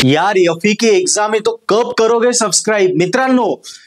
यार एफई की एग्जाम है तो कब करोगे सब्सक्राइब। मित्रांनो,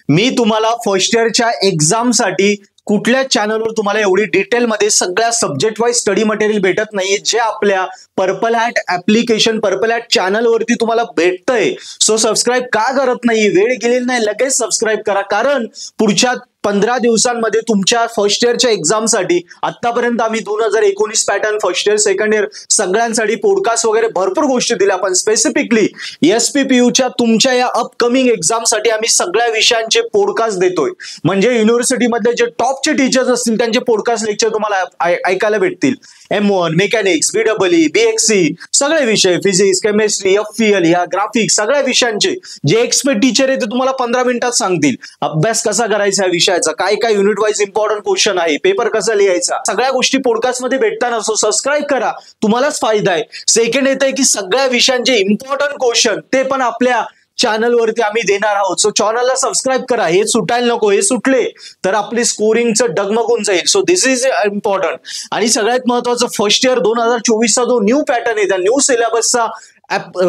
मी तुम्हाला फर्स्ट इयरच्या एग्जाम साठी कुठल्या चॅनलवर तुम्हाला एवढी डिटेलमध्ये सगळ्या सब्जेक्ट वाईज स्टडी मटेरियल भेटत नाहीये जे आपल्या purple hat application purple hat channel वरती तुम्हाला भेटतंय। सो सबस्क्राईब का करत नाही? वेळ गेलेली नाही, लगेच सबस्क्राईब करा, कारण पुढच्या 15 दिवसांमध्ये तुमच्या फर्स्ट इयरच्या एक्झाम साठी आतापर्यंत आम्ही 2019 pattern first year second year सगळ्यांसाठी पॉडकास्ट वगैरे भरपूर गोष्टी दिल्या, पण स्पेसिफिकली एसपीपीयूच्या तुमच्या या अपकमिंग एक्झाम साठी आम्ही सगळ्या विषयांचे पॉडकास्ट देतोय। म्हणजे युनिव्हर्सिटी मधले जे टॉपचे टीचर्स असतील त्यांचे पॉडकास्ट लेक्चर तुम्हाला ऐकायला भेटतील। M1 मेकॅनिक्स, BEE, BXC सगळे विषय, फिजिक्स, केमिस्ट्री, FPL या ग्राफिक्स सगळ्या विषयांचे जे एक्सपर्ट टीचर आहे ते तुम्हाला 15 मिनिटात सांगतील अभ्यास कसा करायचा या विषयाचा, काय काय युनिट वाईज इम्पॉर्टंट क्वेश्चन आहे, पेपर कसा लिहायचा, सगळ्या गोष्टी पॉडकास्ट मध्ये भेटताना। सो सबस्क्राईब करा, तुम्हालाच फायदा आहे। सेकंड येत आहे की सगळ्या विषयांचे इम्पॉर्टंट क्वेश्चन ते पण आपल्या चॅनल वरती आम्ही देणार आहोत। सो चॅनलला सबस्क्राईब करा, हे सुटायला नको, हे सुटले तर आपली स्कोरिंगचं डगमगून जाईल। So this is important. आणि सगळ्यात महत्वाचं फर्स्ट इयर 2024चा जो न्यू पॅटर्न आहे त्या न्यू सिलेबसचा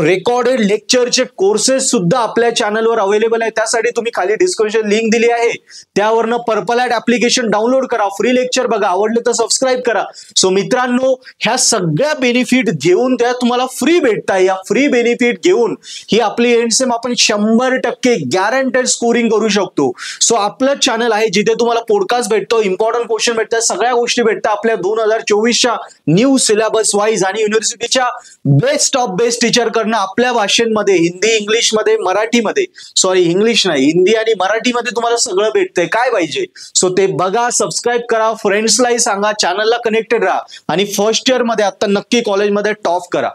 रेकॉर्डेड लेक्चरचे कोर्सेस सुद्धा आपल्या चॅनलवर अवेलेबल आहे। त्यासाठी तुम्ही खाली डिस्क्रिप्शन लिंक दिली आहे, त्यावरनं पर्पल हॅट ऍप्लिकेशन डाउनलोड करा, फ्री लेक्चर बघा, आवडले तर सबस्क्राईब करा। सो मित्रांनो, ह्या सगळ्या बेनिफिट घेऊन त्या तुम्हाला फ्री भेटताय। या फ्री बेनिफिट घेऊन ही आपली एंडसेम आपण 100% गॅरंटेड स्कोरिंग करू शकतो। सो आपलं चॅनल आहे जिथे तुम्हाला पॉडकास्ट भेटतो, इम्पॉर्टंट क्वेश्चन भेटतात, सगळ्या गोष्टी भेटतात आपल्या 2024च्या न्यू सिलेबस वाईज आणि युनिव्हर्सिटीच्या बेस्ट ऑफ बेस्ट टीचर करणं आपल्या भाषेमध्ये, हिंदी, इंग्लिश मध्ये, मराठीमध्ये, सॉरी इंग्लिश नाही, हिंदी आणि मराठीमध्ये तुम्हाला सगळं भेटतंय, काय पाहिजे। सो ते बघा, सबस्क्राईब करा, फ्रेंड्सलाही सांगा, चॅनलला कनेक्टेड राहा आणि फर्स्ट इयर मध्ये आता नक्की कॉलेजमध्ये टॉप करा।